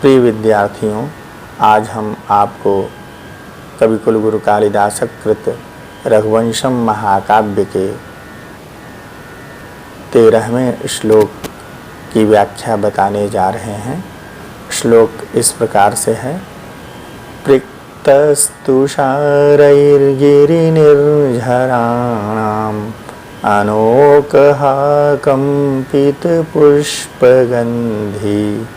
प्रिय विद्यार्थियों, आज हम आपको कवि कुलगुरु कालिदास कृत रघुवंशम महाकाव्य के 13वें श्लोक की व्याख्या बताने जा रहे हैं। श्लोक इस प्रकार से है। पृक्तस्तुषारैर्गिरिनिर्झराणाम् अनोकहा कंपितपुष्पगन्धी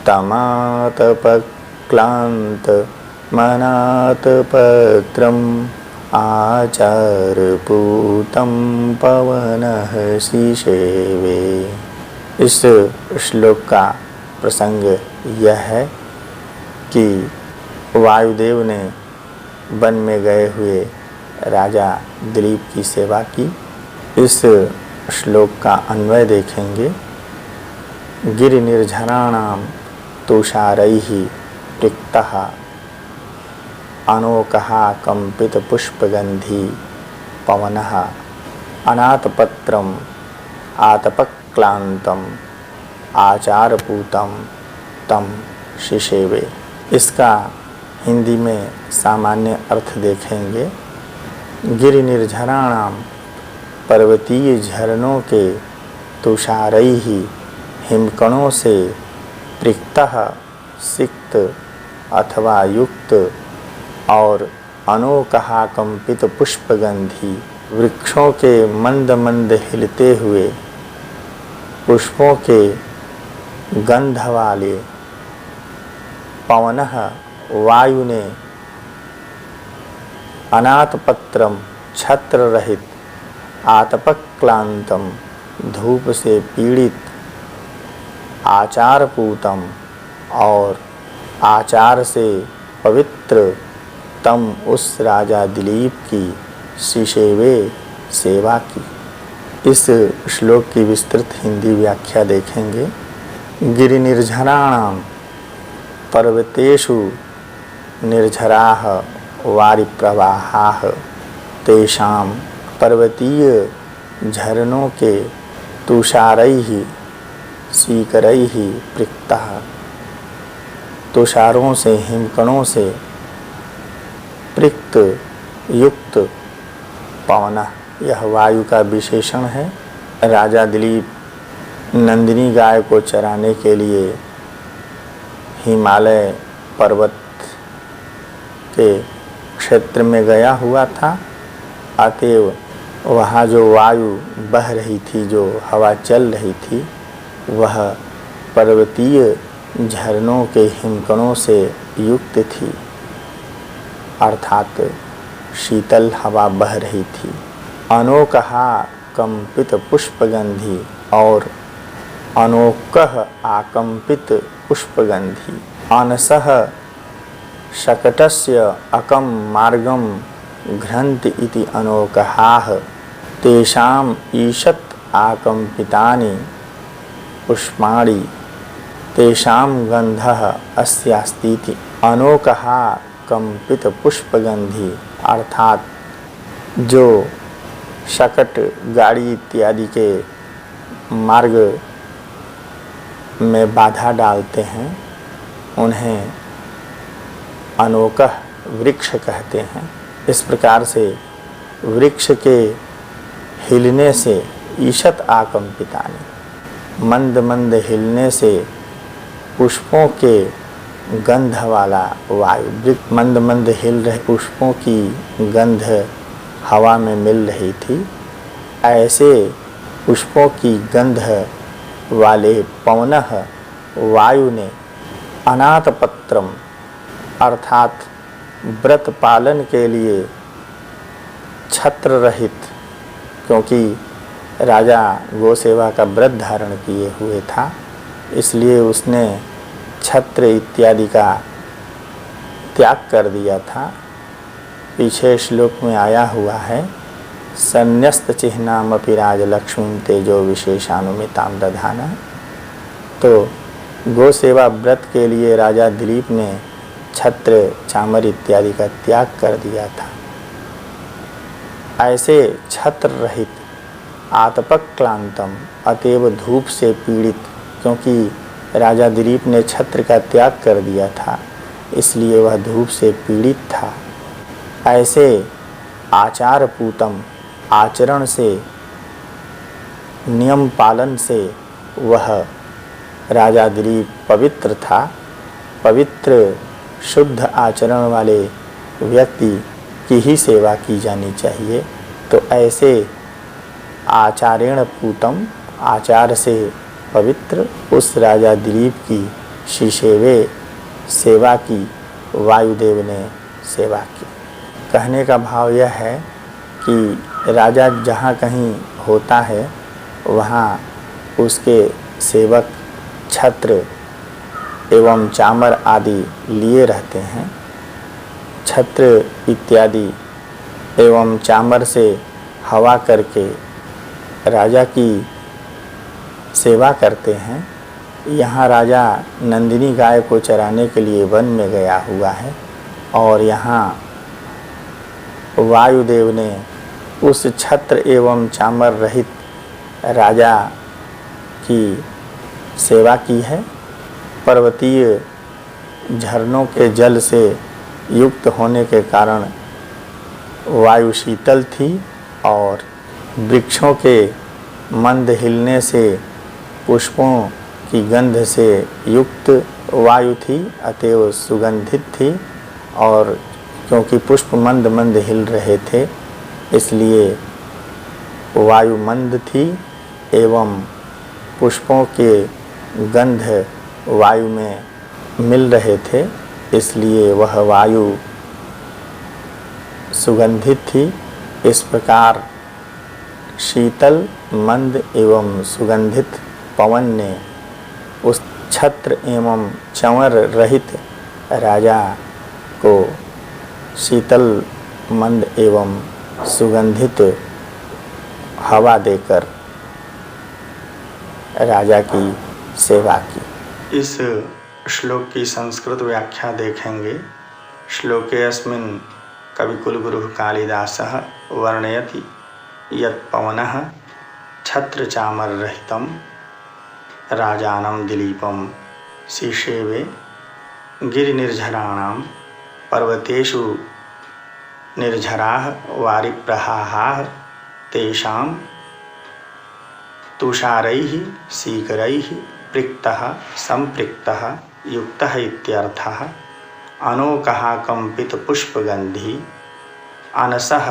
तमातपक्लान्तमनातपत्रम् आचारपूतं पवनः शिशेवे। इस श्लोक का प्रसंग यह है कि वायुदेव ने वन में गए हुए राजा दिलीप की सेवा की। इस श्लोक का अन्वय देखेंगे। गिरिनिर्झराणां तुषारैः पृक्तः अनोकः कंपितपुष्पगन्धी पवनः अनाथपत्रम् आतपक्लान्तम् आचारपूतं तं शिशेवे। इसका हिंदी में सामान्य अर्थ देखेंगे। गिरिनिर्झराणां पर्वतीय झरनों के तुषारैः हिमकणों से पृक्तः सिक्त अथवा युक्त और अनोकः कंपित पुष्पगंधी वृक्षों के मंद मंद हिलते हुए पुष्पों के गंध वाले पवनः वायु ने अनाथपत्रम छत्र रहित आतपक्लांतम धूप से पीड़ित आचारपूतम और आचार से पवित्र तम उस राजा दिलीप की शिशेवे सेवा की। इस श्लोक की विस्तृत हिंदी व्याख्या देखेंगे। गिरिनिर्झराणां पर्वतेषु निर्झराः वारिप्रवाहाः तेषां पर्वतीय झरनों के तुषारैः सीकरैः पृक्तः तुषारों से हिमकणों से पृक्त युक्त पवनः यह वायु का विशेषण है। राजा दिलीप नंदिनी गाय को चराने के लिए हिमालय पर्वत के क्षेत्र में गया हुआ था। अतएव वहाँ जो वायु बह रही थी, जो हवा चल रही थी, वह पर्वतीय झरनों के हिमकणों से युक्त थी, अर्थात शीतल हवा बह रही थी। अनोकः कंपित पुष्पगंधी और अनोकः आकंपित पुष्पगंधी। अनसः शकटस्य अकं मार्गं घ्रन्ति इति अनोकहाः तेषाम् ईषत् आकंपितानि पुष्पाणि तेषां गंधः अस्यास्तीति। अनोकः कंपित पुष्पगंधी अर्थात जो शकट गाड़ी इत्यादि के मार्ग में बाधा डालते हैं, उन्हें अनोकह वृक्ष कहते हैं। इस प्रकार से वृक्ष के हिलने से ईषत आकंपितानि मंद मंद हिलने से पुष्पों के गंध वाला वायु मंद मंद हिल रहे पुष्पों की गंध हवा में मिल रही थी। ऐसे पुष्पों की गंध वाले पवनः वायु ने अनाथपत्रम अर्थात व्रत पालन के लिए छत्र रहित, क्योंकि राजा गोसेवा का व्रत धारण किए हुए था, इसलिए उसने छत्र इत्यादि का त्याग कर दिया था। पीछे श्लोक में आया हुआ है, संन्यस्त चिह्नामपि राजलक्ष्मीं तेजो विशेषानुमितां दधाना। तो गोसेवा व्रत के लिए राजा दिलीप ने छत्र चामर इत्यादि का त्याग कर दिया था। ऐसे छत्र रहित आतपक्लांतम अतएव धूप से पीड़ित, क्योंकि राजा दिलीप ने छत्र का त्याग कर दिया था, इसलिए वह धूप से पीड़ित था। ऐसे आचार पूतम आचरण से, नियम पालन से वह राजा दिलीप पवित्र था। पवित्र शुद्ध आचरण वाले व्यक्ति की ही सेवा की जानी चाहिए। तो ऐसे आचारेण पूतम, आचार से पवित्र उस राजा दिलीप की शिशेवे सेवा की वायुदेव ने सेवा की। कहने का भाव यह है कि राजा जहाँ कहीं होता है वहाँ उसके सेवक छत्र एवं चामर आदि लिए रहते हैं। छत्र इत्यादि एवं चामर से हवा करके राजा की सेवा करते हैं। यहाँ राजा नंदिनी गाय को चराने के लिए वन में गया हुआ है और यहाँ वायुदेव ने उस छत्र एवं चामर रहित राजा की सेवा की है। पर्वतीय झरनों के जल से युक्त होने के कारण वायु शीतल थी और वृक्षों के मंद हिलने से, पुष्पों की गंध से युक्त वायु थी, अतएव सुगंधित थी। और क्योंकि पुष्प मंद मंद हिल रहे थे इसलिए वायु मंद थी एवं पुष्पों के गंध वायु में मिल रहे थे, इसलिए वह वायु सुगंधित थी। इस प्रकार शीतल, मंद एवं सुगंधित पवन ने उस छत्र एवं चंवर रहित राजा को शीतल, मंद एवं सुगंधित हवा देकर राजा की सेवा की। इस श्लोक की संस्कृत व्याख्या देखेंगे। श्लोकेऽस्मिन् कविकुलगुरुः कालिदासः वर्णयति यत् पवनः छत्रचामररहितं राजानं दिलीपं शिशेवे गिरिनिर्झराणां पर्वतेषु निर्झराः वारिप्रहाः तेषां तुषारैः सीकरैः पृक्तः संपृक्तः युक्तः इत्यर्थः। अनोकः कंपितपुष्पगन्धी अनसः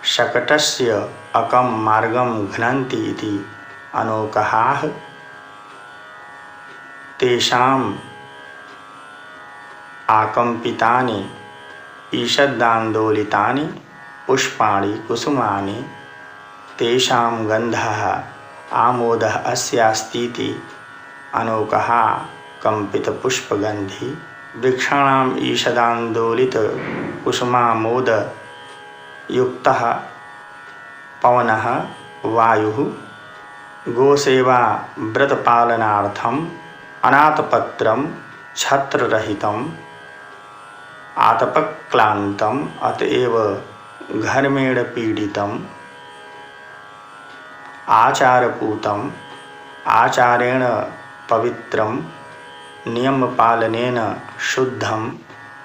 शकटस्य अकं मार्गं घ्नन्ति इति अनोकहाः। तेषाम् आकम्पितानि ईषदान्दोलितानि पुष्पाणि कुसुमानि तेषां गन्धः आमोदः अस्यास्तीति अनोकः कंपितपुष्पगन्धी। वृक्षाणाम् ईषदान्दोलित कुसुमामोद युक्तः पवनः वायुः गोसेवा व्रतपालनार्थम् अनाथपत्रं छत्ररहितम् आतपक्लान्तम् अतएव घर्मेण पीडितम् आचारपूतम् आचारेण पवित्रं नियमपालनेन शुद्धं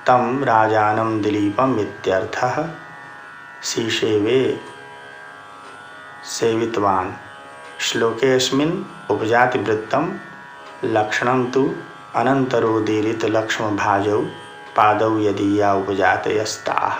तं राजानं दिलीपम् इत्यर्थः। शिशेवे सेवितवान्। श्लोकेऽस्मिन् उपजाति वृत्तं लक्षणं तु अनन्तरोदीरित लक्ष्मभाजौ पादौ यदीया उपजातयस्ताः।